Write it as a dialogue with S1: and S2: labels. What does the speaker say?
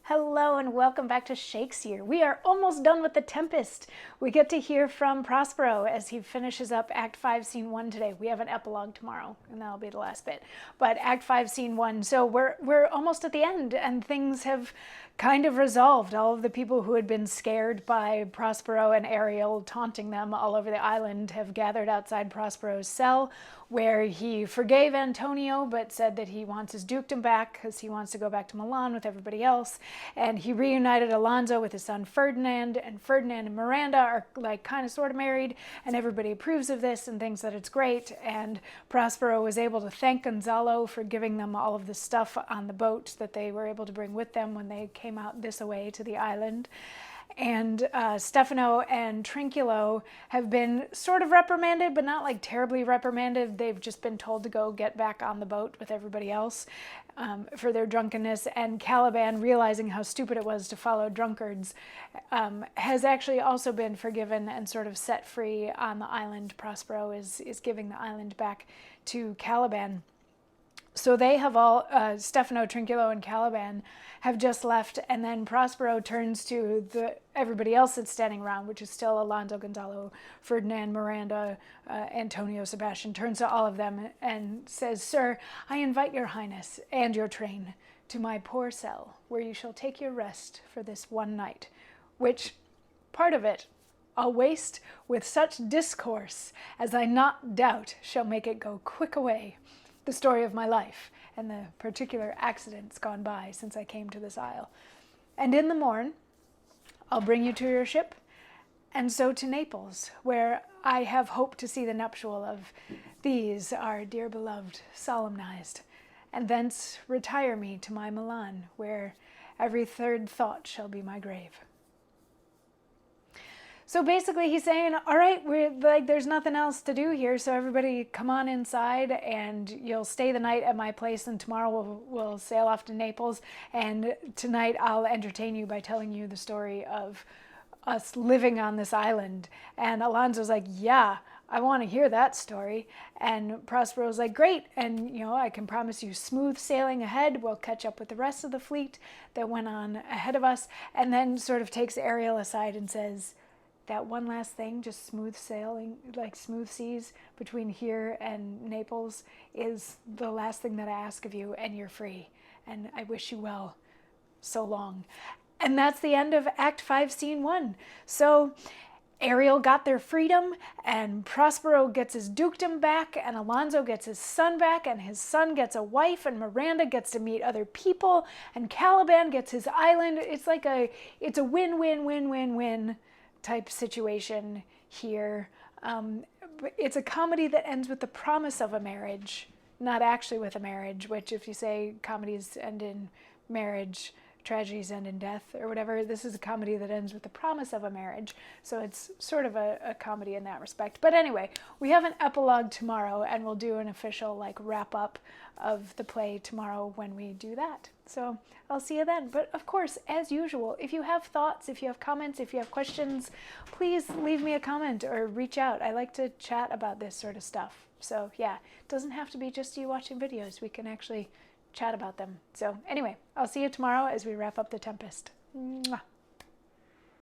S1: Hello and welcome back to Shakesyear. We are almost done with the Tempest. We get to hear from Prospero as he finishes up Act 5, Scene 1 today. We have an epilogue tomorrow, and that'll be the last bit. But Act 5, Scene 1. So we're almost at the end, and things have kind of resolved. All of the people who had been scared by Prospero and Ariel taunting them all over the island have gathered outside Prospero's cell, where he forgave Antonio but said that he wants his dukedom back because he wants to go back to Milan with everybody else. And he reunited Alonso with his son Ferdinand, and Ferdinand and Miranda are like kind of sort of married, and everybody approves of this and thinks that it's great. And Prospero was able to thank Gonzalo for giving them all of the stuff on the boat that they were able to bring with them when they came out this away to the island. And Stefano and Trinculo have been sort of reprimanded, but not like terribly reprimanded. They've just been told to go get back on the boat with everybody else for their drunkenness. And Caliban, realizing how stupid it was to follow drunkards, has actually also been forgiven and sort of set free on the island. Prospero is giving the island back to Caliban. So they have all, Stefano, Trinculo, and Caliban have just left, and then Prospero turns to everybody else that's standing around, which is still Alonso, Gonzalo, Ferdinand, Miranda, Antonio, Sebastian, turns to all of them and says, "Sir, I invite your highness and your train to my poor cell, where you shall take your rest for this one night, which, part of it, I'll waste with such discourse as I not doubt shall make it go quick away. The story of my life and the particular accidents gone by since I came to this isle. And in the morn, I'll bring you to your ship, and so to Naples, where I have hoped to see the nuptial of these, our dear beloved, solemnized, and thence retire me to my Milan, where every third thought shall be my grave." So basically he's saying, all right, there's nothing else to do here, so everybody come on inside and you'll stay the night at my place, and tomorrow we'll sail off to Naples, and tonight I'll entertain you by telling you the story of us living on this island. And Alonso's like, yeah, I want to hear that story. And Prospero's like, great, and I can promise you smooth sailing ahead. We'll catch up with the rest of the fleet that went on ahead of us. And then sort of takes Ariel aside and says, that one last thing, just smooth sailing, like smooth seas between here and Naples, is the last thing that I ask of you, and you're free. And I wish you well. So long. And that's the end of Act 5, Scene 1. So Ariel got their freedom, and Prospero gets his dukedom back, and Alonso gets his son back, and his son gets a wife, and Miranda gets to meet other people, and Caliban gets his island. It's a win-win-win-win-win type situation here. It's a comedy that ends with the promise of a marriage, not actually with a marriage, which if you say comedies end in marriage, tragedies end in death, or whatever, this is a comedy that ends with the promise of a marriage. So it's sort of a comedy in that respect. But anyway, we have an epilogue tomorrow, and we'll do an official wrap up of the play tomorrow when we do that. So I'll see you then. But of course, as usual, if you have thoughts, if you have comments, if you have questions, please leave me a comment or reach out. I like to chat about this sort of stuff. So yeah, it doesn't have to be just you watching videos. We can actually chat about them. So anyway, I'll see you tomorrow as we wrap up the Tempest. Mwah.